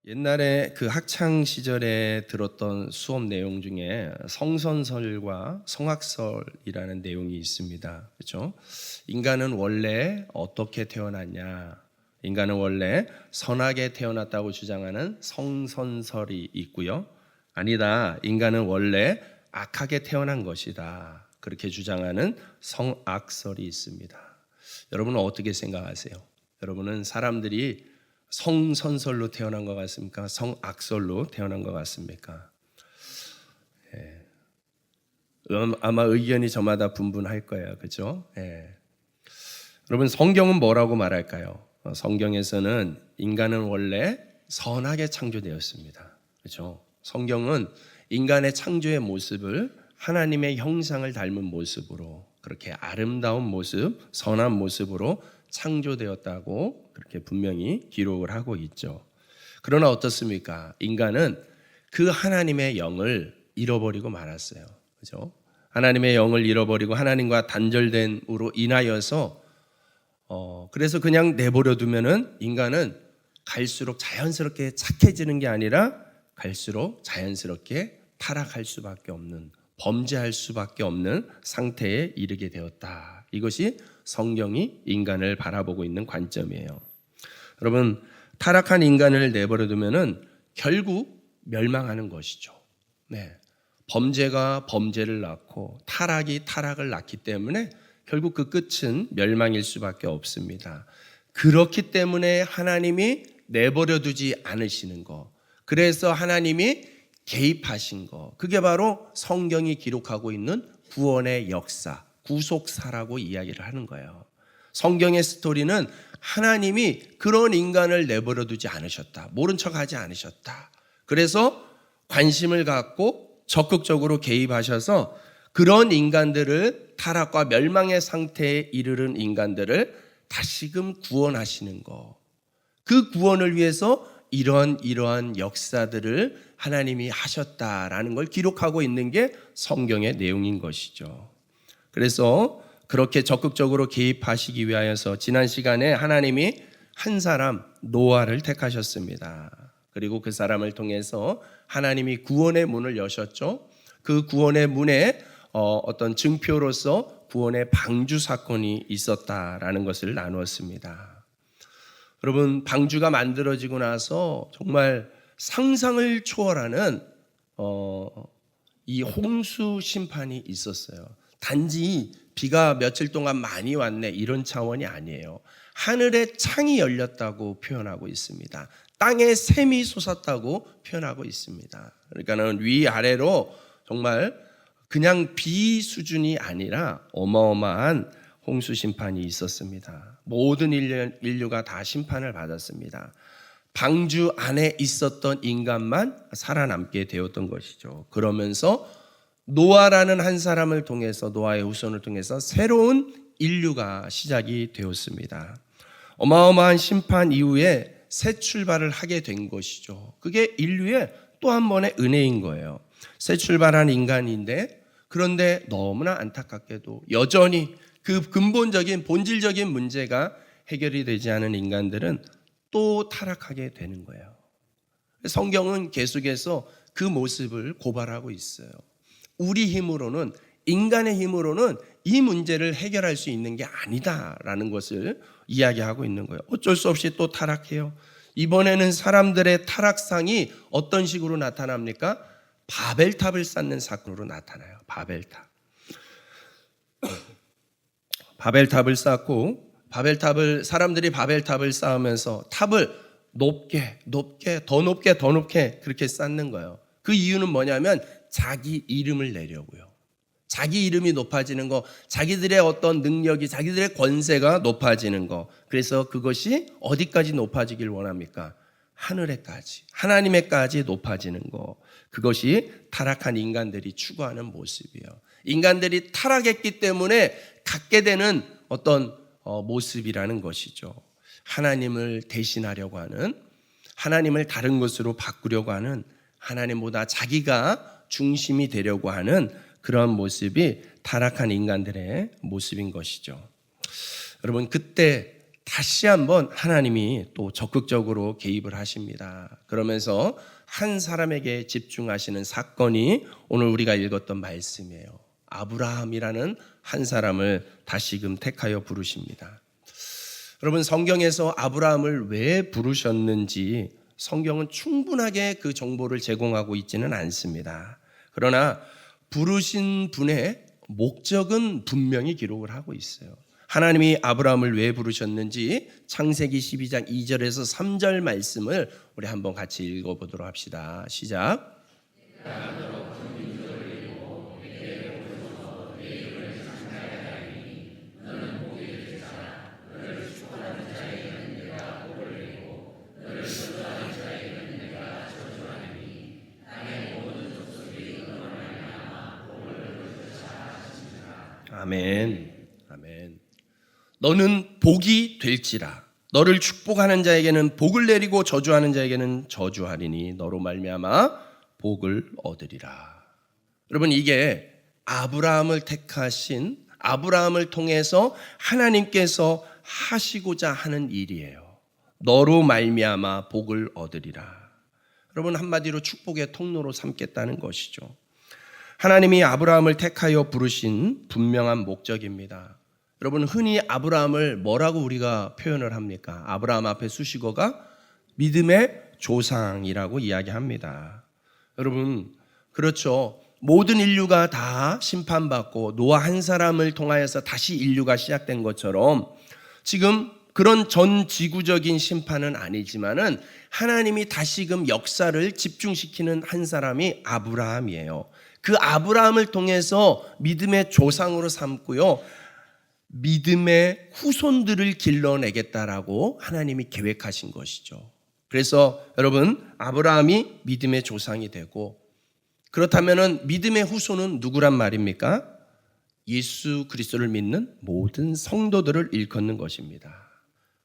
옛날에 그 학창 시절에 들었던 수업 내용 중에 성선설과 성악설이라는 내용이 있습니다. 그렇죠? 인간은 원래 어떻게 태어났냐? 인간은 원래 선하게 태어났다고 주장하는 성선설이 있고요. 아니다. 인간은 원래 악하게 태어난 것이다. 그렇게 주장하는 성악설이 있습니다. 여러분은 어떻게 생각하세요? 여러분은 사람들이 성선설로 태어난 것 같습니까? 성악설로 태어난 것 같습니까? 아마 의견이 저마다 분분할 거예요. 그렇죠? 여러분, 성경은 뭐라고 말할까요? 성경에서는 인간은 원래 선하게 창조되었습니다. 그렇죠? 성경은 인간의 창조의 모습을 하나님의 형상을 닮은 모습으로, 그렇게 아름다운 모습, 선한 모습으로 창조되었다고 그렇게 분명히 기록을 하고 있죠. 그러나 어떻습니까? 인간은 그 하나님의 영을 잃어버리고 말았어요. 그렇죠? 하나님의 영을 잃어버리고 하나님과 단절됨으로 인하여서 그래서 그냥 내버려 두면은 인간은 갈수록 자연스럽게 착해지는 게 아니라 갈수록 자연스럽게 타락할 수밖에 없는, 범죄할 수밖에 없는 상태에 이르게 되었다. 이것이 성경이 인간을 바라보고 있는 관점이에요. 여러분, 타락한 인간을 내버려 두면은 결국 멸망하는 것이죠. 범죄가 범죄를 낳고 타락이 타락을 낳기 때문에 결국 그 끝은 멸망일 수밖에 없습니다. 그렇기 때문에 하나님이 내버려 두지 않으시는 것, 그래서 하나님이 개입하신 것, 그게 바로 성경이 기록하고 있는 구원의 역사, 구속사라고 이야기를 하는 거예요. 성경의 스토리는 하나님이 그런 인간을 내버려 두지 않으셨다. 모른 척하지 않으셨다. 그래서 관심을 갖고 적극적으로 개입하셔서 그런 인간들을, 타락과 멸망의 상태에 이르는 인간들을 다시금 구원하시는 것. 그 구원을 위해서 이러한 역사들을 하나님이 하셨다라는 걸 기록하고 있는 게 성경의 내용인 것이죠. 그래서 그렇게 적극적으로 개입하시기 위하여서 지난 시간에 하나님이 한 사람, 노아를 택하셨습니다. 그리고 그 사람을 통해서 하나님이 구원의 문을 여셨죠. 그 구원의 문에 어떤 증표로서 구원의 방주 사건이 있었다라는 것을 나누었습니다. 여러분, 방주가 만들어지고 나서 정말 상상을 초월하는 이 홍수 심판이 있었어요. 단지 비가 며칠 동안 많이 왔네 이런 차원이 아니에요. 하늘에 창이 열렸다고 표현하고 있습니다. 땅에 샘이 솟았다고 표현하고 있습니다. 그러니까는 위아래로 정말 그냥 비 수준이 아니라 어마어마한 홍수 심판이 있었습니다. 모든 인류가 다 심판을 받았습니다. 방주 안에 있었던 인간만 살아남게 되었던 것이죠. 그러면서 노아라는 한 사람을 통해서, 노아의 후손을 통해서 새로운 인류가 시작이 되었습니다. 어마어마한 심판 이후에 새 출발을 하게 된 것이죠. 그게 인류의 또 한 번의 은혜인 거예요. 새 출발한 인간인데, 그런데 너무나 안타깝게도 여전히 그 근본적인 본질적인 문제가 해결이 되지 않은 인간들은 또 타락하게 되는 거예요. 성경은 계속해서 그 모습을 고발하고 있어요. 우리 힘으로는, 인간의 힘으로는 이 문제를 해결할 수 있는 게 아니다라는 것을 이야기하고 있는 거예요. 어쩔 수 없이 또 타락해요. 이번에는 사람들의 타락상이 어떤 식으로 나타납니까? 바벨탑을 쌓는 사건으로 나타나요. 바벨탑을 쌓고, 사람들이 바벨탑을 쌓으면서 탑을 높게 더 높게 그렇게 쌓는 거예요. 그 이유는 뭐냐면 자기 이름을 내려고요. 자기 이름이 높아지는 거, 자기들의 어떤 능력이, 자기들의 권세가 높아지는 거. 그래서 그것이 어디까지 높아지길 원합니까? 하늘에까지, 하나님에까지 높아지는 거. 그것이 타락한 인간들이 추구하는 모습이에요. 인간들이 타락했기 때문에 갖게 되는 어떤 모습이라는 것이죠. 하나님을 대신하려고 하는, 하나님을 다른 것으로 바꾸려고 하는, 하나님보다 자기가 중심이 되려고 하는 그런 모습이 타락한 인간들의 모습인 것이죠. 여러분, 그때 다시 한번 하나님이 또 적극적으로 개입을 하십니다. 그러면서 한 사람에게 집중하시는 사건이 오늘 우리가 읽었던 말씀이에요. 아브라함이라는 한 사람을 다시금 택하여 부르십니다. 여러분, 성경에서 아브라함을 왜 부르셨는지 성경은 충분하게 그 정보를 제공하고 있지는 않습니다. 그러나 부르신 분의 목적은 분명히 기록을 하고 있어요. 하나님이 아브라함을 왜 부르셨는지 창세기 12장 2절에서 3절 말씀을 우리 한번 같이 읽어보도록 합시다. 시작. 아멘. 아멘. 너는 복이 될지라. 너를 축복하는 자에게는 복을 내리고 저주하는 자에게는 저주하리니 너로 말미암아 복을 얻으리라. 여러분, 이게 아브라함을 택하신 아브라함을 통해서 하나님께서 하시고자 하는 일이에요. 너로 말미암아 복을 얻으리라. 여러분, 한마디로 축복의 통로로 삼겠다는 것이죠. 하나님이 아브라함을 택하여 부르신 분명한 목적입니다. 여러분, 흔히 아브라함을 뭐라고 우리가 표현을 합니까? 아브라함 앞에 수식어가 믿음의 조상이라고 이야기합니다. 여러분, 그렇죠. 모든 인류가 다 심판받고 노아 한 사람을 통하여서 다시 인류가 시작된 것처럼 지금 그런 전 지구적인 심판은 아니지만은 하나님이 다시금 역사를 집중시키는 한 사람이 아브라함이에요. 그 아브라함을 통해서 믿음의 조상으로 삼고요, 믿음의 후손들을 길러내겠다라고 하나님이 계획하신 것이죠. 그래서 여러분, 아브라함이 믿음의 조상이 되고, 그렇다면 믿음의 후손은 누구란 말입니까? 예수 그리스도를 믿는 모든 성도들을 일컫는 것입니다.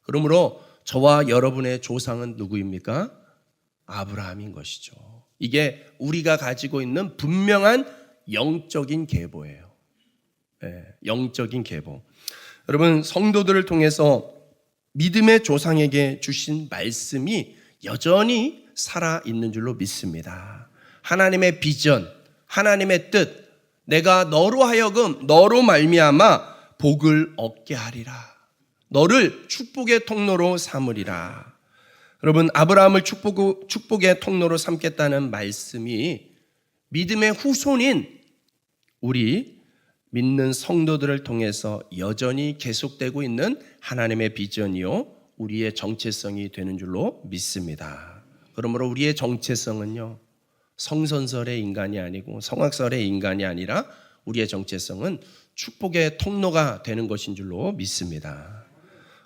그러므로 저와 여러분의 조상은 누구입니까? 아브라함인 것이죠. 이게 우리가 가지고 있는 분명한 영적인 계보예요. 네, 영적인 계보. 여러분, 성도들을 통해서 믿음의 조상에게 주신 말씀이 여전히 살아있는 줄로 믿습니다. 하나님의 비전, 하나님의 뜻, 내가 너로 하여금 너로 말미암아 복을 얻게 하리라. 너를 축복의 통로로 삼으리라. 여러분, 아브라함을 축복의 통로로 삼겠다는 말씀이 믿음의 후손인 우리 믿는 성도들을 통해서 여전히 계속되고 있는 하나님의 비전이요, 우리의 정체성이 되는 줄로 믿습니다. 그러므로 우리의 정체성은요, 성선설의 인간이 아니고 성악설의 인간이 아니라 우리의 정체성은 축복의 통로가 되는 것인 줄로 믿습니다.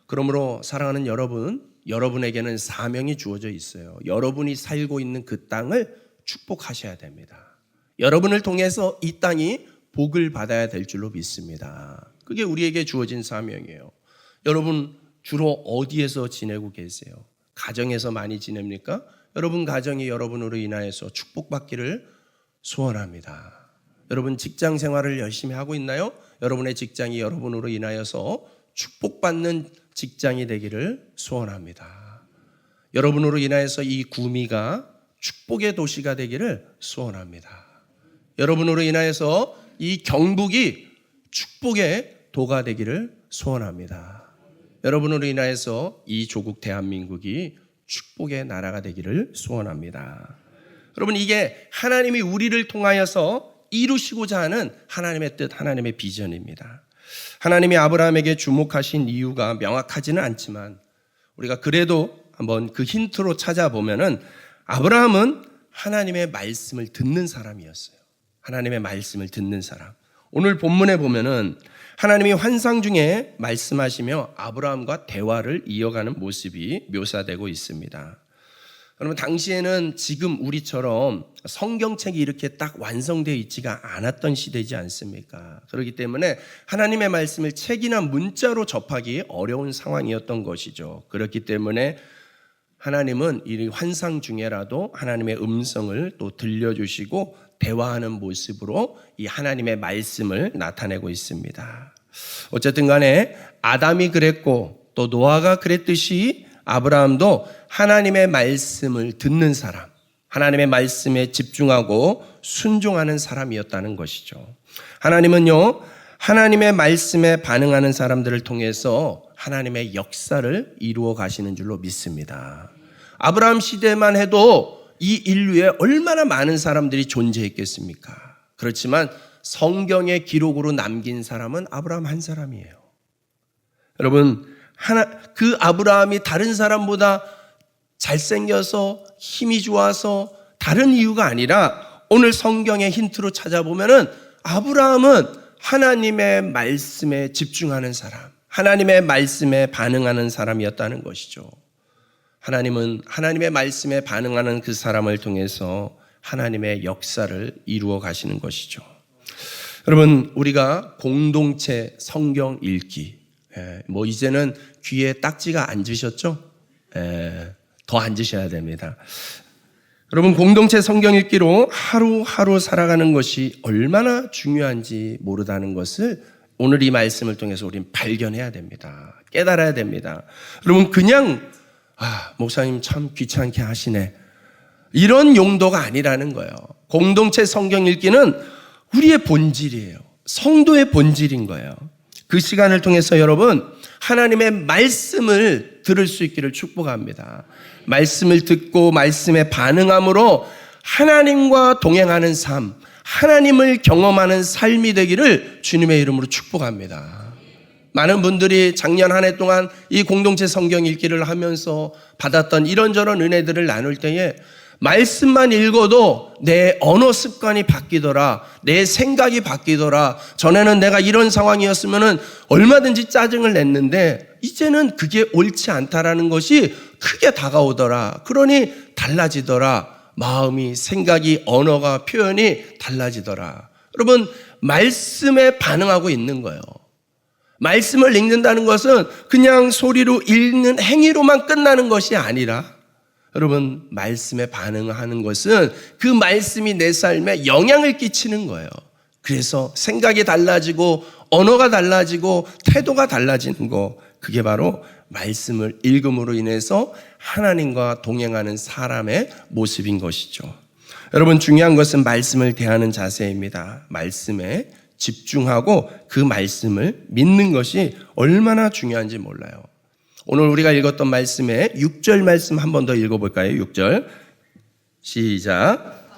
그러므로 사랑하는 여러분, 여러분에게는 사명이 주어져 있어요. 여러분이 살고 있는 그 땅을 축복하셔야 됩니다. 여러분을 통해서 이 땅이 복을 받아야 될 줄로 믿습니다. 그게 우리에게 주어진 사명이에요. 여러분, 주로 어디에서 지내고 계세요? 가정에서 많이 지냅니까? 여러분 가정이 여러분으로 인하여서 축복받기를 소원합니다. 여러분, 직장 생활을 열심히 하고 있나요? 여러분의 직장이 여러분으로 인하여서 축복받는 직장이 되기를 소원합니다. 여러분으로 인하여서 이 구미가 축복의 도시가 되기를 소원합니다. 여러분으로 인하여서 이 경북이 축복의 도가 되기를 소원합니다. 여러분으로 인하여서 이 조국 대한민국이 축복의 나라가 되기를 소원합니다. 여러분, 이게 하나님이 우리를 통하여서 이루시고자 하는 하나님의 뜻, 하나님의 비전입니다. 하나님이 아브라함에게 주목하신 이유가 명확하지는 않지만 우리가 그래도 한번 그 힌트로 찾아보면은 아브라함은 하나님의 말씀을 듣는 사람이었어요. 하나님의 말씀을 듣는 사람. 오늘 본문에 보면은 하나님이 환상 중에 말씀하시며 아브라함과 대화를 이어가는 모습이 묘사되고 있습니다. 여러분, 당시에는 지금 우리처럼 성경책이 이렇게 딱 완성되어 있지가 않았던 시대이지 않습니까? 그렇기 때문에 하나님의 말씀을 책이나 문자로 접하기 어려운 상황이었던 것이죠. 그렇기 때문에 하나님은 이 환상 중에라도 하나님의 음성을 또 들려주시고 대화하는 모습으로 이 하나님의 말씀을 나타내고 있습니다. 어쨌든 간에 아담이 그랬고 또 노아가 그랬듯이 아브라함도 하나님의 말씀을 듣는 사람, 하나님의 말씀에 집중하고 순종하는 사람이었다는 것이죠. 하나님은요, 하나님의 말씀에 반응하는 사람들을 통해서 하나님의 역사를 이루어 가시는 줄로 믿습니다. 아브라함 시대만 해도 이 인류에 얼마나 많은 사람들이 존재했겠습니까? 그렇지만 성경의 기록으로 남긴 사람은 아브라함 한 사람이에요. 여러분, 그 아브라함이 다른 사람보다 잘생겨서 힘이 좋아서 다른 이유가 아니라 오늘 성경의 힌트로 찾아보면은 아브라함은 하나님의 말씀에 집중하는 사람, 하나님의 말씀에 반응하는 사람이었다는 것이죠. 하나님은 하나님의 말씀에 반응하는 그 사람을 통해서 하나님의 역사를 이루어 가시는 것이죠. 여러분, 우리가 공동체 성경 읽기, 이제는 귀에 딱지가 앉으셨죠? 더 앉으셔야 됩니다. 여러분, 공동체 성경 읽기로 하루하루 살아가는 것이 얼마나 중요한지 모르다는 것을 오늘 이 말씀을 통해서 우리는 발견해야 됩니다. 깨달아야 됩니다. 여러분, 그냥 목사님 참 귀찮게 하시네, 이런 용도가 아니라는 거예요. 공동체 성경 읽기는 우리의 본질이에요. 성도의 본질인 거예요. 그 시간을 통해서 여러분, 하나님의 말씀을 들을 수 있기를 축복합니다. 말씀을 듣고 말씀에 반응함으로 하나님과 동행하는 삶, 하나님을 경험하는 삶이 되기를 주님의 이름으로 축복합니다. 많은 분들이 작년 한 해 동안 이 공동체 성경 읽기를 하면서 받았던 이런저런 은혜들을 나눌 때에 말씀만 읽어도 내 언어 습관이 바뀌더라, 내 생각이 바뀌더라, 전에는 내가 이런 상황이었으면 얼마든지 짜증을 냈는데 이제는 그게 옳지 않다라는 것이 크게 다가오더라, 그러니 달라지더라, 마음이, 생각이, 언어가, 표현이 달라지더라. 여러분, 말씀에 반응하고 있는 거예요. 말씀을 읽는다는 것은 그냥 소리로 읽는 행위로만 끝나는 것이 아니라, 여러분, 말씀에 반응하는 것은 그 말씀이 내 삶에 영향을 끼치는 거예요. 그래서 생각이 달라지고 언어가 달라지고 태도가 달라지는 거, 그게 바로 말씀을 읽음으로 인해서 하나님과 동행하는 사람의 모습인 것이죠. 여러분, 중요한 것은 말씀을 대하는 자세입니다. 말씀에 집중하고 그 말씀을 믿는 것이 얼마나 중요한지 몰라요. 오늘 우리가 읽었던 말씀에 6절 말씀 한 번 더 읽어볼까요? 6절 시작.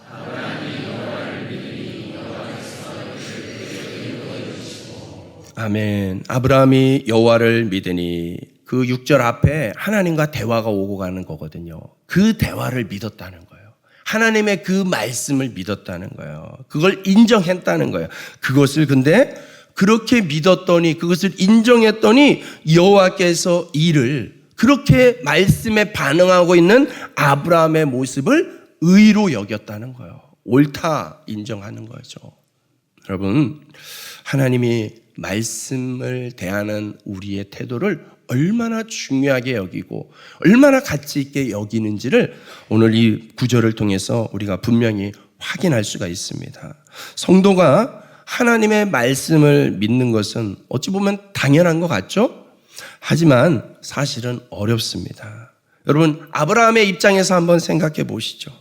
아멘. 아브라함이 여호와를 믿으니, 그 6절 앞에 하나님과 대화가 오고 가는 거거든요. 그 대화를 믿었다는 거예요. 하나님의 그 말씀을 믿었다는 거예요. 그걸 인정했다는 거예요. 그것을 근데 그렇게 믿었더니, 그것을 인정했더니 여호와께서 이를, 그렇게 말씀에 반응하고 있는 아브라함의 모습을 의로 여겼다는 거예요. 옳다 인정하는 거죠. 여러분, 하나님이 말씀을 대하는 우리의 태도를 얼마나 중요하게 여기고 얼마나 가치 있게 여기는지를 오늘 이 구절을 통해서 우리가 분명히 확인할 수가 있습니다. 성도가 하나님의 말씀을 믿는 것은 어찌 보면 당연한 것 같죠? 하지만 사실은 어렵습니다. 여러분, 아브라함의 입장에서 한번 생각해 보시죠.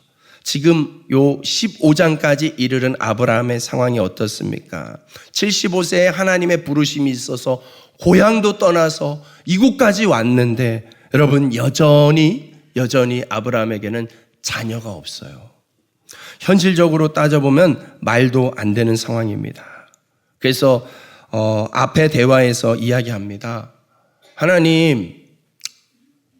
지금 요 15장까지 이르는 아브라함의 상황이 어떻습니까? 75세에 하나님의 부르심이 있어서 고향도 떠나서 이곳까지 왔는데, 여러분, 여전히 아브라함에게는 자녀가 없어요. 현실적으로 따져보면 말도 안 되는 상황입니다. 그래서 앞에 대화에서 이야기합니다. 하나님,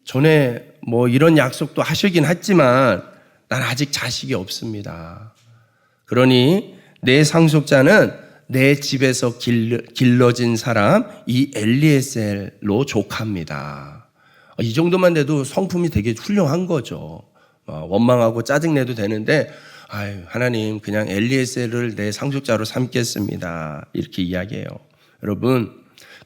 전에 이런 약속도 하시긴 했지만 난 아직 자식이 없습니다. 그러니 내 상속자는 내 집에서 길러진 사람 이 엘리에셀로 족합니다. 이 정도만 돼도 성품이 되게 훌륭한 거죠. 원망하고 짜증내도 되는데, 하나님, 그냥 엘리에셀을 내 상속자로 삼겠습니다, 이렇게 이야기해요. 여러분,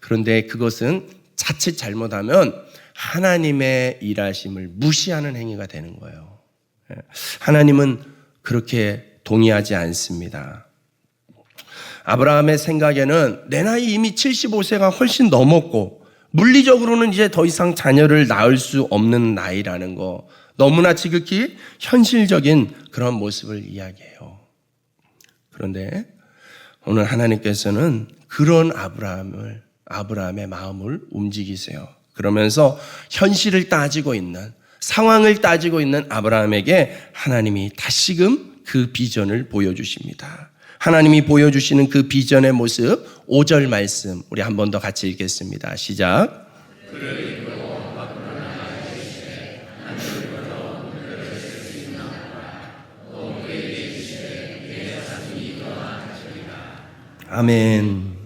그런데 그것은 자칫 잘못하면 하나님의 일하심을 무시하는 행위가 되는 거예요. 하나님은 그렇게 동의하지 않습니다. 아브라함의 생각에는 내 나이 이미 75세가 훨씬 넘었고 물리적으로는 이제 더 이상 자녀를 낳을 수 없는 나이라는 거, 너무나 지극히 현실적인 그런 모습을 이야기해요. 그런데 오늘 하나님께서는 그런 아브라함의 마음을 움직이세요. 그러면서 현실을 따지고 있는, 상황을 따지고 있는 아브라함에게 하나님이 다시금 그 비전을 보여주십니다. 하나님이 보여주시는 그 비전의 모습, 5절 말씀 우리 한 번 더 같이 읽겠습니다. 시작. 아멘.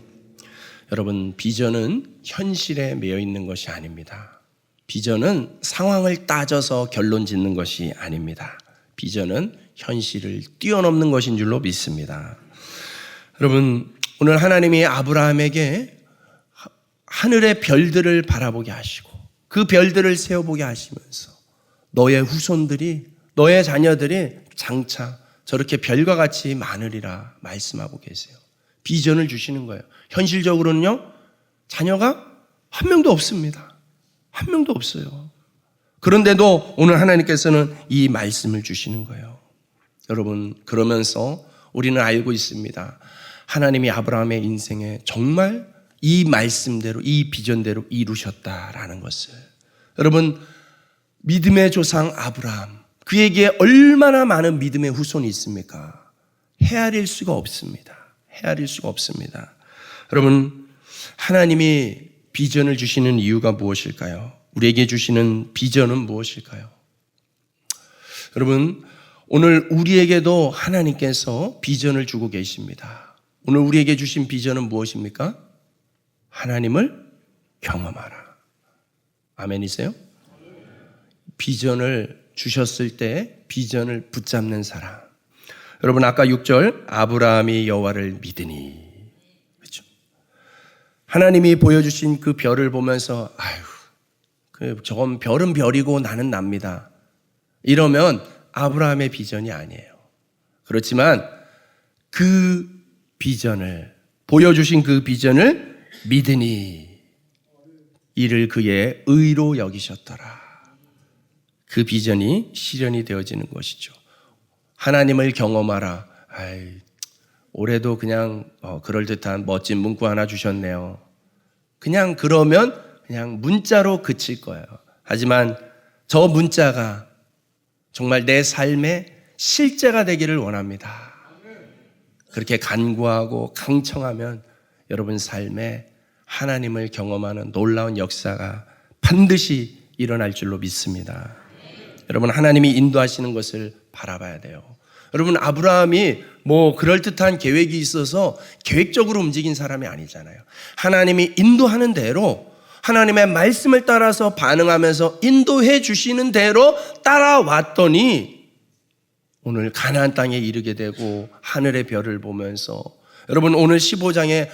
여러분, 비전은 현실에 매여 있는 것이 아닙니다. 비전은 상황을 따져서 결론 짓는 것이 아닙니다. 비전은 현실을 뛰어넘는 것인 줄로 믿습니다. 여러분, 오늘 하나님이 아브라함에게 하늘의 별들을 바라보게 하시고 그 별들을 세어보게 하시면서 너의 후손들이, 너의 자녀들이 장차 저렇게 별과 같이 많으리라 말씀하고 계세요. 비전을 주시는 거예요. 현실적으로는요, 자녀가 한 명도 없습니다. 한 명도 없어요. 그런데도 오늘 하나님께서는 이 말씀을 주시는 거예요. 여러분, 그러면서 우리는 알고 있습니다. 하나님이 아브라함의 인생에 정말 이 말씀대로, 이 비전대로 이루셨다라는 것을. 여러분, 믿음의 조상 아브라함, 그에게 얼마나 많은 믿음의 후손이 있습니까? 헤아릴 수가 없습니다. 헤아릴 수가 없습니다. 여러분, 하나님이 비전을 주시는 이유가 무엇일까요? 우리에게 주시는 비전은 무엇일까요? 여러분, 오늘 우리에게도 하나님께서 비전을 주고 계십니다. 오늘 우리에게 주신 비전은 무엇입니까? 하나님을 경험하라. 아멘이세요? 비전을 주셨을 때 비전을 붙잡는 사람. 여러분, 아까 6절 아브라함이 여호와를 믿으니, 그렇죠? 하나님이 보여주신 그 별을 보면서 저건 별은 별이고 나는 납니다. 이러면 아브라함의 비전이 아니에요. 그렇지만 그 비전을, 보여주신 그 비전을 믿으니 이를 그의 의로 여기셨더라. 그 비전이 실현이 되어지는 것이죠. 하나님을 경험하라. 올해도 그냥 그럴듯한 멋진 문구 하나 주셨네요. 그냥 그러면 그냥 문자로 그칠 거예요. 하지만 저 문자가 정말 내 삶의 실제가 되기를 원합니다. 그렇게 간구하고 강청하면 여러분 삶에 하나님을 경험하는 놀라운 역사가 반드시 일어날 줄로 믿습니다. 여러분, 하나님이 인도하시는 것을 바라봐야 돼요. 여러분, 아브라함이 그럴듯한 계획이 있어서 계획적으로 움직인 사람이 아니잖아요. 하나님이 인도하는 대로, 하나님의 말씀을 따라서 반응하면서 인도해 주시는 대로 따라왔더니 오늘 가나안 땅에 이르게 되고 하늘의 별을 보면서, 여러분, 오늘 15장에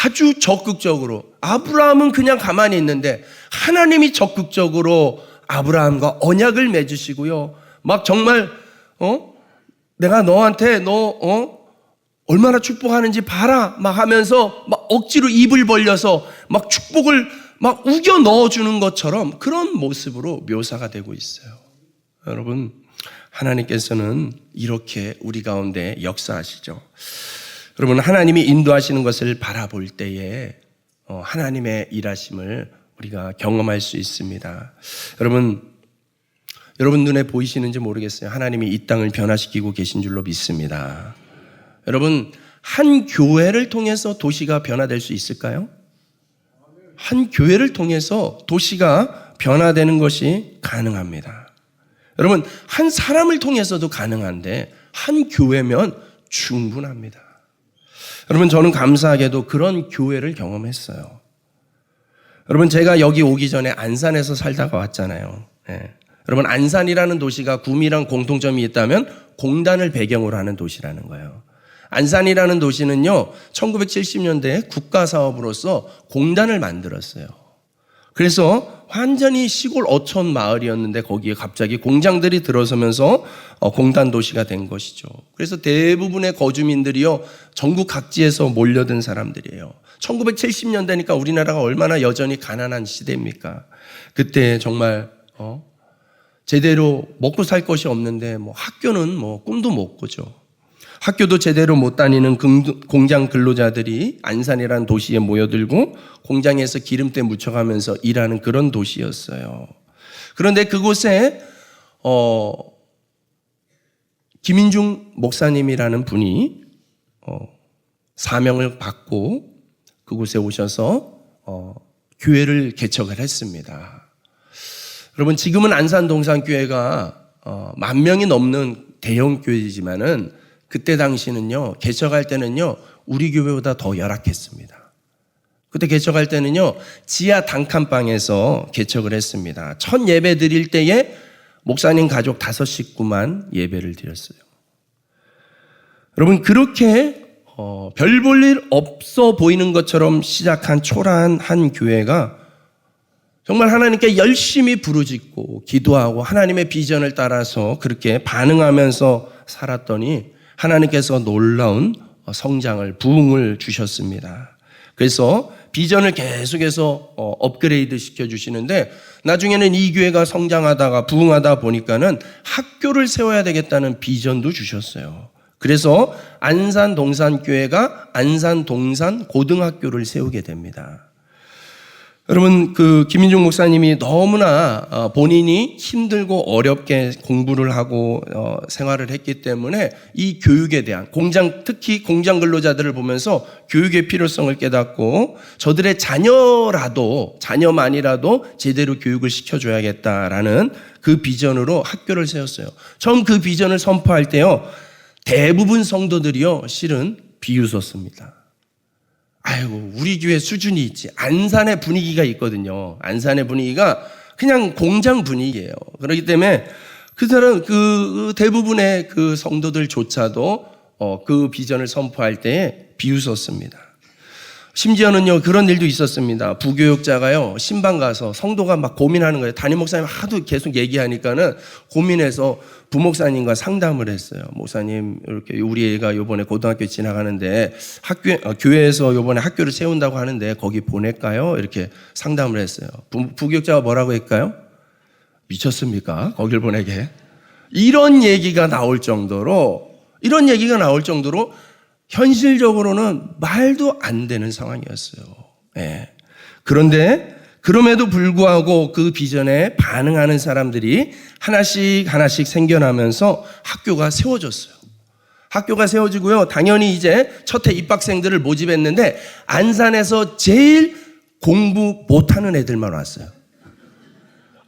아주 적극적으로, 아브라함은 그냥 가만히 있는데 하나님이 적극적으로 아브라함과 언약을 맺으시고요. 막 정말 내가 너한테 얼마나 축복하는지 봐라 막 하면서 막 억지로 입을 벌려서 막 축복을 막 우겨 넣어주는 것처럼 그런 모습으로 묘사가 되고 있어요. 여러분, 하나님께서는 이렇게 우리 가운데 역사하시죠. 여러분, 하나님이 인도하시는 것을 바라볼 때에 하나님의 일하심을 우리가 경험할 수 있습니다. 여러분 눈에 보이시는지 모르겠어요. 하나님이 이 땅을 변화시키고 계신 줄로 믿습니다. 여러분, 한 교회를 통해서 도시가 변화될 수 있을까요? 한 교회를 통해서 도시가 변화되는 것이 가능합니다. 여러분, 한 사람을 통해서도 가능한데 한 교회면 충분합니다. 여러분, 저는 감사하게도 그런 교회를 경험했어요. 여러분, 제가 여기 오기 전에 안산에서 살다가 왔잖아요. 네. 여러분, 안산이라는 도시가 구미랑 공통점이 있다면 공단을 배경으로 하는 도시라는 거예요. 안산이라는 도시는요, 1970년대에 국가사업으로서 공단을 만들었어요. 그래서 완전히 시골 어촌 마을이었는데 거기에 갑자기 공장들이 들어서면서 공단 도시가 된 것이죠. 그래서 대부분의 거주민들이요, 전국 각지에서 몰려든 사람들이에요. 1970년대니까 우리나라가 얼마나 여전히 가난한 시대입니까? 그때 정말 제대로 먹고 살 것이 없는데 학교는 꿈도 못 꾸죠. 학교도 제대로 못 다니는 공장 근로자들이 안산이라는 도시에 모여들고 공장에서 기름때 묻혀가면서 일하는 그런 도시였어요. 그런데 그곳에 김인중 목사님이라는 분이 사명을 받고 그곳에 오셔서 교회를 개척을 했습니다. 여러분, 지금은 안산 동산교회가 10,000명이 넘는 대형 교회이지만은 그때 당시는요, 개척할 때는요, 우리 교회보다 더 열악했습니다. 그때 개척할 때는요, 지하 단칸방에서 개척을 했습니다. 첫 예배 드릴 때에 목사님 가족 5식구만 예배를 드렸어요. 여러분, 그렇게 별 볼 일 없어 보이는 것처럼 시작한 초라한 한 교회가 정말 하나님께 열심히 부르짖고 기도하고 하나님의 비전을 따라서 그렇게 반응하면서 살았더니 하나님께서 놀라운 성장을, 부흥을 주셨습니다. 그래서 비전을 계속해서 업그레이드 시켜주시는데 나중에는 이 교회가 성장하다가 부흥하다 보니까는 학교를 세워야 되겠다는 비전도 주셨어요. 그래서 안산 동산교회가 안산 동산 고등학교를 세우게 됩니다. 여러분, 김인중 목사님이 너무나 본인이 힘들고 어렵게 공부를 하고 생활을 했기 때문에 이 교육에 대한 특히 공장 근로자들을 보면서 교육의 필요성을 깨닫고 저들의 자녀만이라도 제대로 교육을 시켜줘야겠다라는 그 비전으로 학교를 세웠어요. 처음 그 비전을 선포할 때요, 대부분 성도들이요, 실은 비웃었습니다. 아이고, 우리 교회 수준이 있지. 안산의 분위기가 있거든요. 안산의 분위기가 그냥 공장 분위기예요. 그렇기 때문에 그 대부분의 그 성도들조차도 그 비전을 선포할 때에 비웃었습니다. 심지어는요, 그런 일도 있었습니다. 부교육자가요, 신방 가서 성도가 막 고민하는 거예요. 담임 목사님 하도 계속 얘기하니까는 고민해서 부목사님과 상담을 했어요. 목사님, 이렇게 우리 애가 요번에 고등학교 지나가는데 교회에서 요번에 학교를 세운다고 하는데 거기 보낼까요? 이렇게 상담을 했어요. 부교육자가 뭐라고 했을까요? 미쳤습니까? 거길 보내게. 이런 얘기가 나올 정도로 현실적으로는 말도 안 되는 상황이었어요. 예. 그런데 그럼에도 불구하고 그 비전에 반응하는 사람들이 하나씩 생겨나면서 학교가 세워졌어요. 학교가 세워지고요, 당연히 이제 첫해 입학생들을 모집했는데 안산에서 제일 공부 못하는 애들만 왔어요.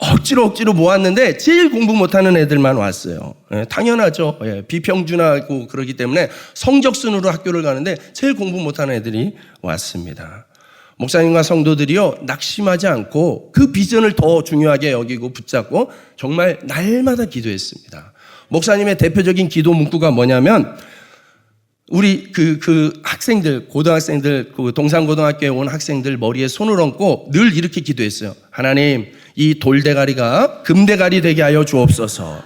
억지로 모았는데 제일 공부 못하는 애들만 왔어요. 예, 당연하죠. 예, 비평준화고 그러기 때문에 성적순으로 학교를 가는데 제일 공부 못하는 애들이 왔습니다. 목사님과 성도들이요, 낙심하지 않고 그 비전을 더 중요하게 여기고 붙잡고 정말 날마다 기도했습니다. 목사님의 대표적인 기도 문구가 뭐냐면, 우리 학생들, 고등학생들, 동산고등학교에 온 학생들 머리에 손을 얹고 늘 이렇게 기도했어요. 하나님, 이 돌대가리가 금대가리 되게 하여 주옵소서.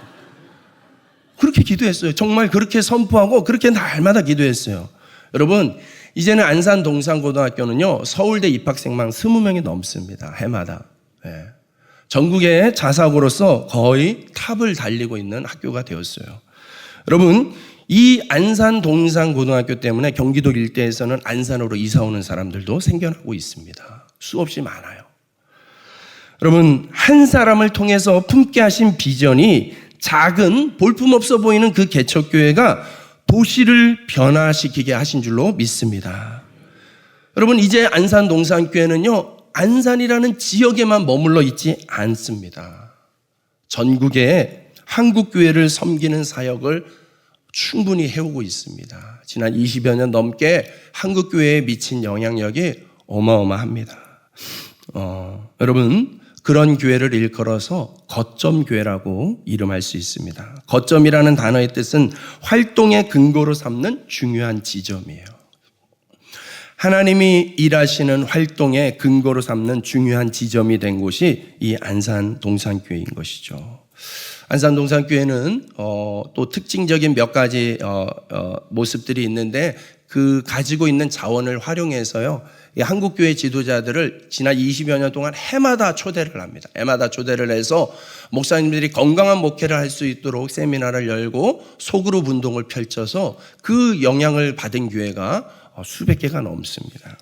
그렇게 기도했어요. 정말 그렇게 선포하고 그렇게 날마다 기도했어요. 여러분, 이제는 안산 동산고등학교는요, 서울대 입학생만 20명이 넘습니다. 해마다. 네. 전국의 자사고로서 거의 탑을 달리고 있는 학교가 되었어요. 여러분, 이 안산 동산고등학교 때문에 경기도 일대에서는 안산으로 이사 오는 사람들도 생겨나고 있습니다. 수없이 많아요. 여러분, 한 사람을 통해서 품게 하신 비전이 작은 볼품없어 보이는 그 개척교회가 도시를 변화시키게 하신 줄로 믿습니다. 여러분, 이제 안산 동산교회는요, 안산이라는 지역에만 머물러 있지 않습니다. 전국에 한국교회를 섬기는 사역을 충분히 해오고 있습니다. 지난 20여 년 넘게 한국교회에 미친 영향력이 어마어마합니다. 여러분, 그런 교회를 일컬어서 거점교회라고 이름할 수 있습니다. 거점이라는 단어의 뜻은 활동의 근거로 삼는 중요한 지점이에요. 하나님이 일하시는 활동의 근거로 삼는 중요한 지점이 된 곳이 이 안산동산교회인 것이죠. 안산동산교회는 또 특징적인 몇 가지 모습들이 있는데 그 가지고 있는 자원을 활용해서요, 이 한국교회 지도자들을 지난 20여 년 동안 해마다 초대를 합니다. 해마다 초대를 해서 목사님들이 건강한 목회를 할 수 있도록 세미나를 열고 소그룹 운동을 펼쳐서 그 영향을 받은 교회가 수백 개가 넘습니다.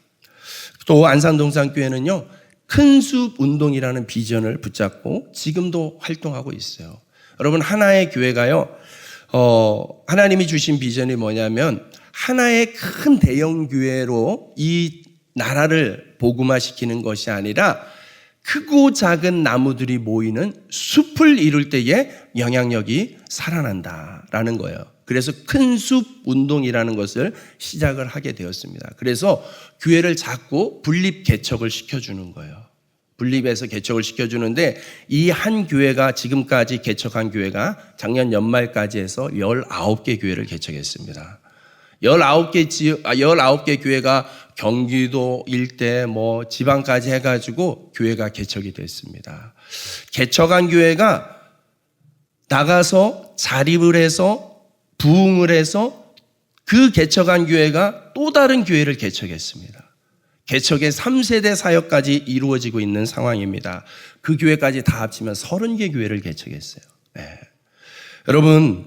또 안산동산교회는요, 큰숲 운동이라는 비전을 붙잡고 지금도 활동하고 있어요. 여러분, 하나의 교회가요, 하나님이 주신 비전이 뭐냐면 하나의 큰 대형 교회로 이 나라를 복음화시키는 것이 아니라 크고 작은 나무들이 모이는 숲을 이룰 때에 영향력이 살아난다라는 거예요. 그래서 큰 숲 운동이라는 것을 시작을 하게 되었습니다. 그래서 교회를 자꾸 분립 개척을 시켜주는 거예요. 분립해서 개척을 시켜주는데 이 한 교회가 지금까지 개척한 교회가 작년 연말까지 해서 19개 교회를 개척했습니다. 19개 교회가 경기도 일대 지방까지 해가지고 교회가 개척이 됐습니다. 개척한 교회가 나가서 자립을 해서 부흥을 해서 그 개척한 교회가 또 다른 교회를 개척했습니다. 개척의 3세대 사역까지 이루어지고 있는 상황입니다. 그 교회까지 다 합치면 30개 교회를 개척했어요. 네. 여러분,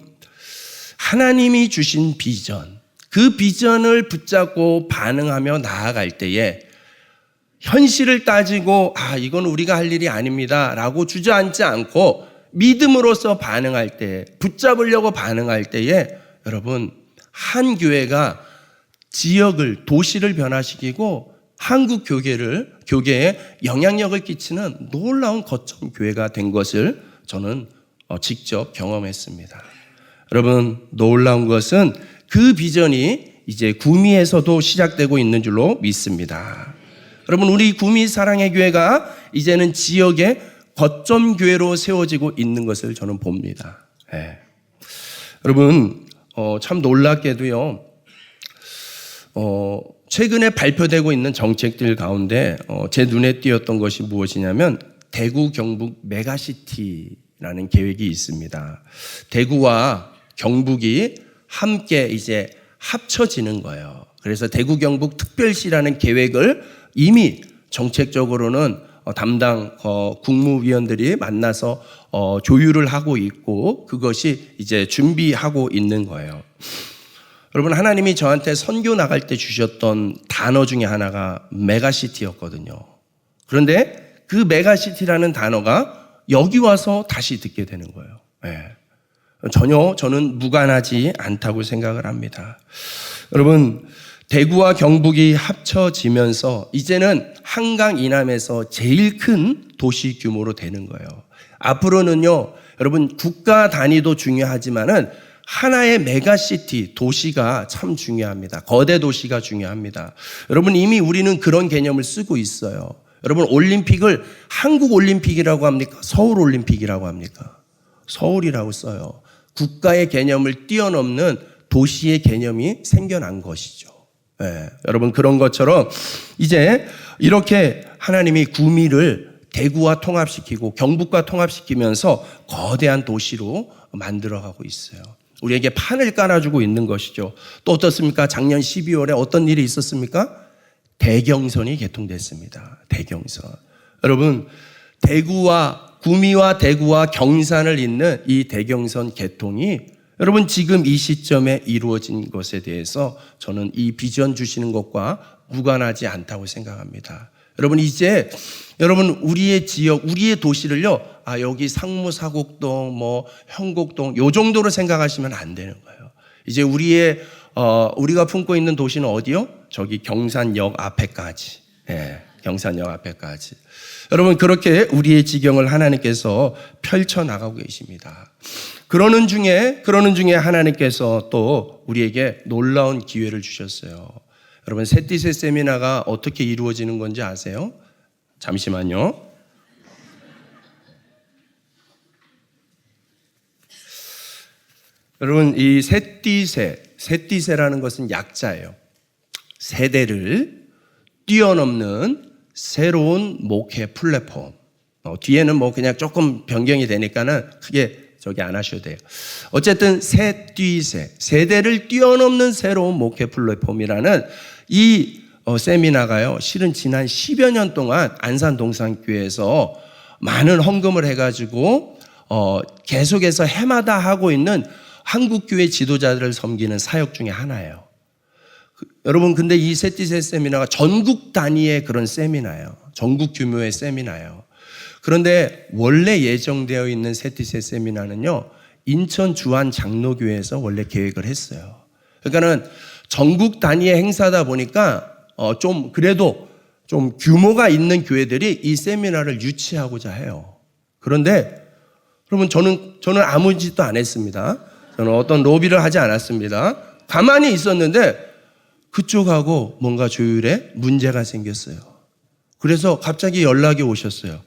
하나님이 주신 비전, 그 비전을 붙잡고 반응하며 나아갈 때에 현실을 따지고 이건 우리가 할 일이 아닙니다 라고 주저앉지 않고 믿음으로써 반응할 때, 붙잡으려고 반응할 때에 여러분, 한 교회가 지역을, 도시를 변화시키고 한국 교계에 영향력을 끼치는 놀라운 거점 교회가 된 것을 저는 직접 경험했습니다. 여러분, 놀라운 것은 그 비전이 이제 구미에서도 시작되고 있는 줄로 믿습니다. 여러분, 우리 구미 사랑의 교회가 이제는 지역의 거점 교회로 세워지고 있는 것을 저는 봅니다. 네. 여러분, 참 놀랍게도요, 최근에 발표되고 있는 정책들 가운데 제 눈에 띄었던 것이 무엇이냐면 대구 경북 메가시티라는 계획이 있습니다. 대구와 경북이 함께 이제 합쳐지는 거예요. 그래서 대구 경북 특별시라는 계획을 이미 정책적으로는 담당 국무위원들이 만나서 조율을 하고 있고 그것이 이제 준비하고 있는 거예요. 여러분, 하나님이 저한테 선교 나갈 때 주셨던 단어 중에 하나가 메가시티였거든요. 그런데 그 메가시티라는 단어가 여기 와서 다시 듣게 되는 거예요. 네. 전혀 저는 무관하지 않다고 생각을 합니다. 여러분, 대구와 경북이 합쳐지면서 이제는 한강 이남에서 제일 큰 도시 규모로 되는 거예요. 앞으로는요, 여러분, 국가 단위도 중요하지만은 하나의 메가시티, 도시가 참 중요합니다. 거대 도시가 중요합니다. 여러분, 이미 우리는 그런 개념을 쓰고 있어요. 여러분, 올림픽을 한국 올림픽이라고 합니까? 서울 올림픽이라고 합니까? 서울이라고 써요. 국가의 개념을 뛰어넘는 도시의 개념이 생겨난 것이죠. 네, 여러분, 그런 것처럼 이제 이렇게 하나님이 구미를 대구와 통합시키고 경북과 통합시키면서 거대한 도시로 만들어가고 있어요. 우리에게 판을 깔아주고 있는 것이죠. 또 어떻습니까? 작년 12월에 어떤 일이 있었습니까? 대경선이 개통됐습니다. 대경선. 여러분, 구미와 대구와 경산을 잇는 이 대경선 개통이 여러분, 지금 이 시점에 이루어진 것에 대해서 저는 이 비전 주시는 것과 무관하지 않다고 생각합니다. 여러분, 이제 여러분, 우리의 지역, 우리의 도시를요, 여기 상무 사곡동, 형곡동, 요 정도로 생각하시면 안 되는 거예요. 이제 우리가 품고 있는 도시는 어디요? 저기 경산역 앞에까지. 네, 경산역 앞에까지. 여러분, 그렇게 우리의 지경을 하나님께서 펼쳐나가고 계십니다. 그러는 중에 하나님께서 또 우리에게 놀라운 기회를 주셨어요. 여러분, 셋디셋 세미나가 어떻게 이루어지는 건지 아세요? 잠시만요. 여러분, 이 셋디셋라는 것은 약자예요. 세대를 뛰어넘는 새로운 목회 플랫폼. 뒤에는 뭐 그냥 조금 변경이 되니까는 크게 저기 안 하셔도 돼요. 어쨌든 세대를 뛰어넘는 새로운 목회 플랫폼이라는 이 세미나가요. 실은 지난 10여 년 동안 안산동산교회에서 많은 헌금을 해가지고 계속해서 해마다 하고 있는 한국교회 지도자들을 섬기는 사역 중에 하나예요. 여러분, 근데 이 세티세 세미나가 전국 단위의 그런 세미나예요. 전국 규모의 세미나예요. 그런데 원래 예정되어 있는 세티세 세미나는요, 인천 주안 장로교회에서 원래 계획을 했어요. 그러니까는 전국 단위의 행사다 보니까 좀 그래도 좀 규모가 있는 교회들이 이 세미나를 유치하고자 해요. 그런데 여러분, 저는 아무 짓도 안 했습니다. 저는 어떤 로비를 하지 않았습니다. 가만히 있었는데 그쪽하고 뭔가 조율에 문제가 생겼어요. 그래서 갑자기 연락이 오셨어요.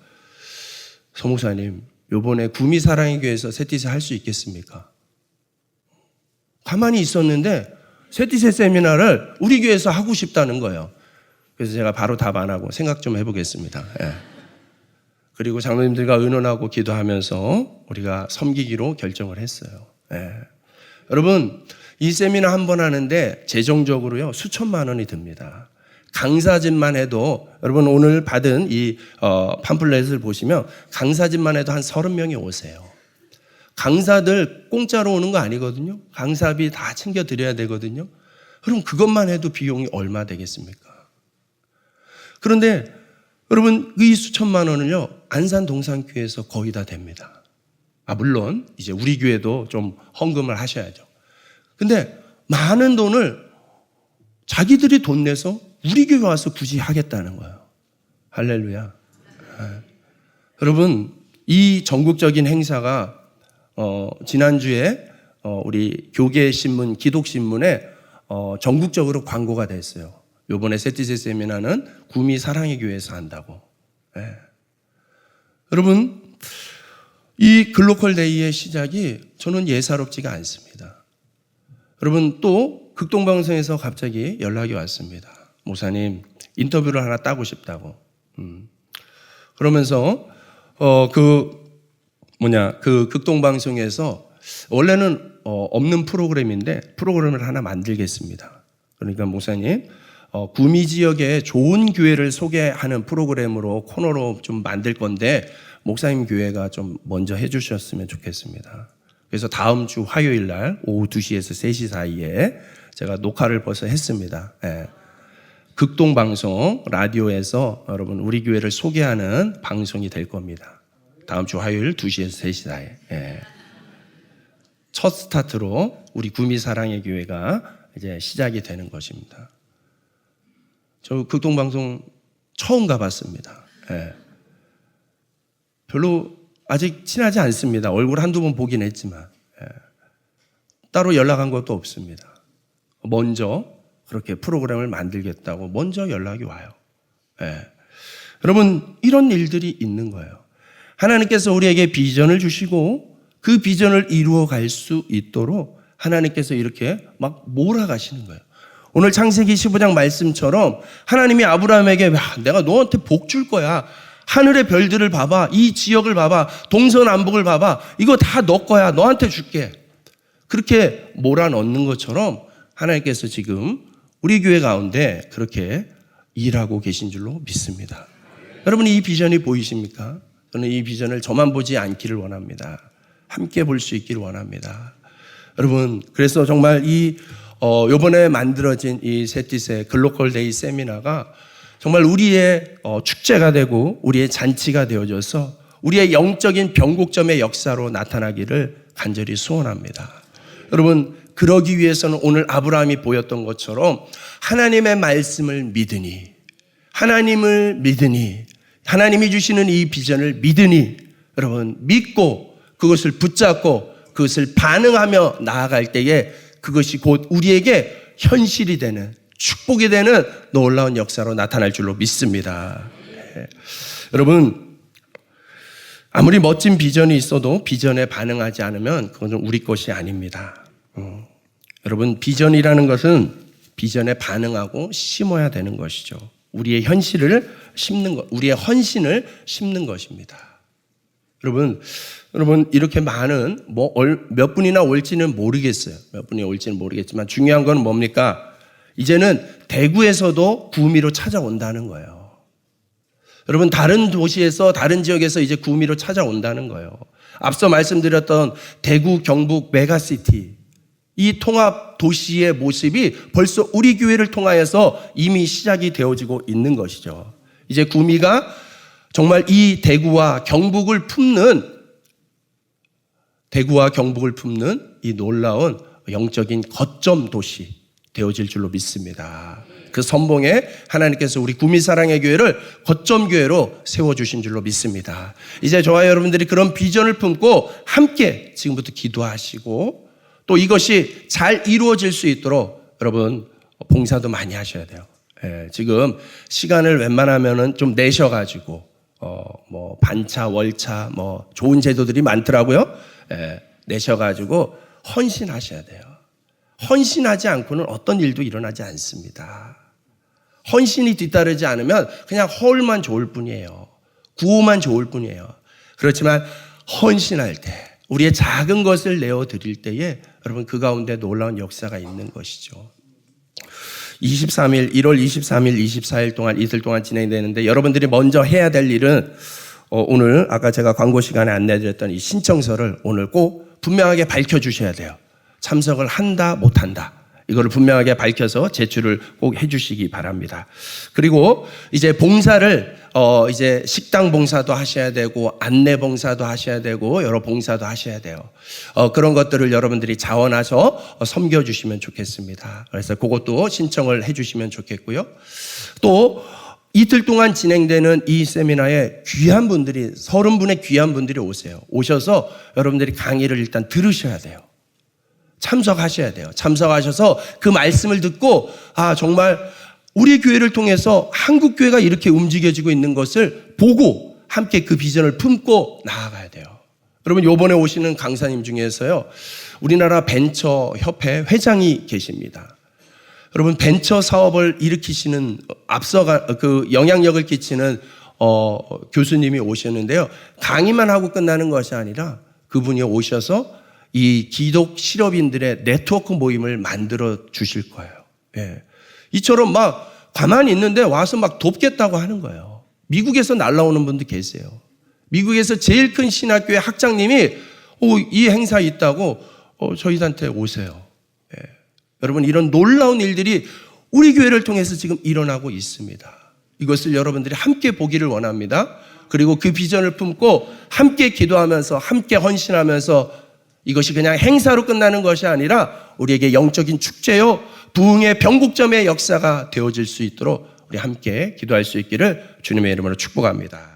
서 목사님, 요번에 구미사랑의 교회에서 세티세 할 수 있겠습니까? 가만히 있었는데 세티세 세미나를 우리 교회에서 하고 싶다는 거예요. 그래서 제가 바로 답 안 하고 생각 좀 해보겠습니다. 예. 그리고 장로님들과 의논하고 기도하면서 우리가 섬기기로 결정을 했어요. 예. 여러분, 이 세미나 한 번 하는데 재정적으로요 수천만 원이 듭니다. 강사진만 해도 여러분 오늘 받은 이 팜플렛을 보시면 강사진만 해도 한 30명이 오세요. 강사들 공짜로 오는 거 아니거든요. 강사비 다 챙겨드려야 되거든요. 그럼 그것만 해도 비용이 얼마 되겠습니까? 그런데 여러분 이 수천만 원을요 안산동산교회에서 거의 다 됩니다. 물론 이제 우리 교회도 좀 헌금을 하셔야죠. 근데 많은 돈을 자기들이 돈 내서 우리 교회 와서 굳이 하겠다는 거예요. 할렐루야. 여러분, 이 전국적인 행사가 지난주에 우리 교계신문, 기독신문에 전국적으로 광고가 됐어요. 요번에 세티세 세미나는 구미 사랑의 교회에서 한다고. 예. 여러분, 이 글로컬 데이의 시작이 저는 예사롭지가 않습니다. 여러분, 또 극동방송에서 갑자기 연락이 왔습니다. 목사님, 인터뷰를 하나 따고 싶다고. 그러면서 그 극동방송에서 원래는 없는 프로그램인데 프로그램을 하나 만들겠습니다. 그러니까 목사님, 구미 지역에 좋은 교회를 소개하는 프로그램으로 코너로 좀 만들 건데 목사님 교회가 좀 먼저 해주셨으면 좋겠습니다. 그래서 다음 주 화요일 날 오후 2시에서 3시 사이에 제가 녹화를 벌써 했습니다. 예. 극동방송 라디오에서 여러분 우리 교회를 소개하는 방송이 될 겁니다. 다음 주 화요일 2시에서 3시 사이에. 예. 첫 스타트로 우리 구미 사랑의 교회가 이제 시작이 되는 것입니다. 저 극동방송 처음 가봤습니다. 예. 별로 아직 친하지 않습니다. 얼굴 한두 번 보긴 했지만 따로 연락한 것도 없습니다. 먼저 그렇게 프로그램을 만들겠다고 먼저 연락이 와요. 여러분, 이런 일들이 있는 거예요. 하나님께서 우리에게 비전을 주시고 그 비전을 이루어 갈 수 있도록 하나님께서 이렇게 막 몰아가시는 거예요. 오늘 창세기 15장 말씀처럼 하나님이 아브라함에게 내가 너한테 복 줄 거야. 하늘의 별들을 봐봐. 이 지역을 봐봐. 동서남북을 봐봐. 이거 다 너 거야. 너한테 줄게. 그렇게 몰아넣는 것처럼 하나님께서 지금 우리 교회 가운데 그렇게 일하고 계신 줄로 믿습니다. 여러분, 이 비전이 보이십니까? 저는 이 비전을 저만 보지 않기를 원합니다. 함께 볼 수 있기를 원합니다. 여러분, 그래서 정말 요번에 만들어진 이 세티세 글로컬 데이 세미나가 정말 우리의 축제가 되고 우리의 잔치가 되어져서 우리의 영적인 변곡점의 역사로 나타나기를 간절히 소원합니다. 여러분, 그러기 위해서는 오늘 아브라함이 보였던 것처럼 하나님의 말씀을 믿으니, 하나님을 믿으니, 하나님이 주시는 이 비전을 믿으니, 여러분 믿고 그것을 붙잡고 그것을 반응하며 나아갈 때에 그것이 곧 우리에게 현실이 되는, 축복이 되는 놀라운 역사로 나타날 줄로 믿습니다. 네. 여러분, 아무리 멋진 비전이 있어도 비전에 반응하지 않으면 그건 우리 것이 아닙니다. 여러분, 비전이라는 것은 비전에 반응하고 심어야 되는 것이죠. 우리의 현실을 심는 것, 우리의 헌신을 심는 것입니다. 여러분 이렇게 많은 몇 분이나 올지는 모르겠어요. 몇 분이 올지는 모르겠지만 중요한 건 뭡니까? 이제는 대구에서도 구미로 찾아온다는 거예요. 여러분 다른 도시에서 다른 지역에서 이제 구미로 찾아온다는 거예요. 앞서 말씀드렸던 대구 경북 메가시티 이 통합 도시의 모습이 벌써 우리 교회를 통하여서 이미 시작이 되어지고 있는 것이죠. 이제 구미가 정말 이 대구와 경북을 품는 이 놀라운 영적인 거점 도시 되어질 줄로 믿습니다. 그 선봉에 하나님께서 우리 구미 사랑의 교회를 거점 교회로 세워주신 줄로 믿습니다. 이제 저와 여러분들이 그런 비전을 품고 함께 지금부터 기도하시고 또 이것이 잘 이루어질 수 있도록 여러분 봉사도 많이 하셔야 돼요. 지금 시간을 웬만하면은 좀 내셔가지고 반차, 월차, 좋은 제도들이 많더라고요. 내셔가지고 헌신하셔야 돼요. 헌신하지 않고는 어떤 일도 일어나지 않습니다. 헌신이 뒤따르지 않으면 그냥 허울만 좋을 뿐이에요. 구호만 좋을 뿐이에요. 그렇지만 헌신할 때 우리의 작은 것을 내어드릴 때에 여러분 그 가운데 놀라운 역사가 있는 것이죠. 1월 23일, 24일 동안 이틀 동안 진행되는데 여러분들이 먼저 해야 될 일은 오늘 아까 제가 광고 시간에 안내드렸던 이 신청서를 오늘 꼭 분명하게 밝혀주셔야 돼요. 참석을 한다 못한다 이거를 분명하게 밝혀서 제출을 꼭 해주시기 바랍니다. 그리고 이제 봉사를 이제 식당 봉사도 하셔야 되고 안내 봉사도 하셔야 되고 여러 봉사도 하셔야 돼요. 그런 것들을 여러분들이 자원해서 섬겨주시면 좋겠습니다. 그래서 그것도 신청을 해주시면 좋겠고요. 또 이틀 동안 진행되는 이 세미나에 귀한 분들이 30분의 귀한 분들이 오세요. 오셔서 여러분들이 강의를 일단 들으셔야 돼요. 참석하셔야 돼요. 참석하셔서 그 말씀을 듣고 정말 우리 교회를 통해서 한국 교회가 이렇게 움직여지고 있는 것을 보고 함께 그 비전을 품고 나아가야 돼요. 여러분 이번에 오시는 강사님 중에서요 우리나라 벤처 협회 회장이 계십니다. 여러분 벤처 사업을 일으키시는 앞서가 그 영향력을 끼치는 교수님이 오셨는데요. 강의만 하고 끝나는 것이 아니라 그분이 오셔서 이 기독 실업인들의 네트워크 모임을 만들어 주실 거예요. 이처럼 막 가만히 있는데 와서 막 돕겠다고 하는 거예요. 미국에서 날라오는 분도 계세요. 미국에서 제일 큰 신학교의 학장님이 이 행사 있다고 저희한테 오세요. 여러분 이런 놀라운 일들이 우리 교회를 통해서 지금 일어나고 있습니다. 이것을 여러분들이 함께 보기를 원합니다. 그리고 그 비전을 품고 함께 기도하면서 함께 헌신하면서 이것이 그냥 행사로 끝나는 것이 아니라 우리에게 영적인 축제요 부흥의 변곡점의 역사가 되어질 수 있도록 우리 함께 기도할 수 있기를 주님의 이름으로 축복합니다.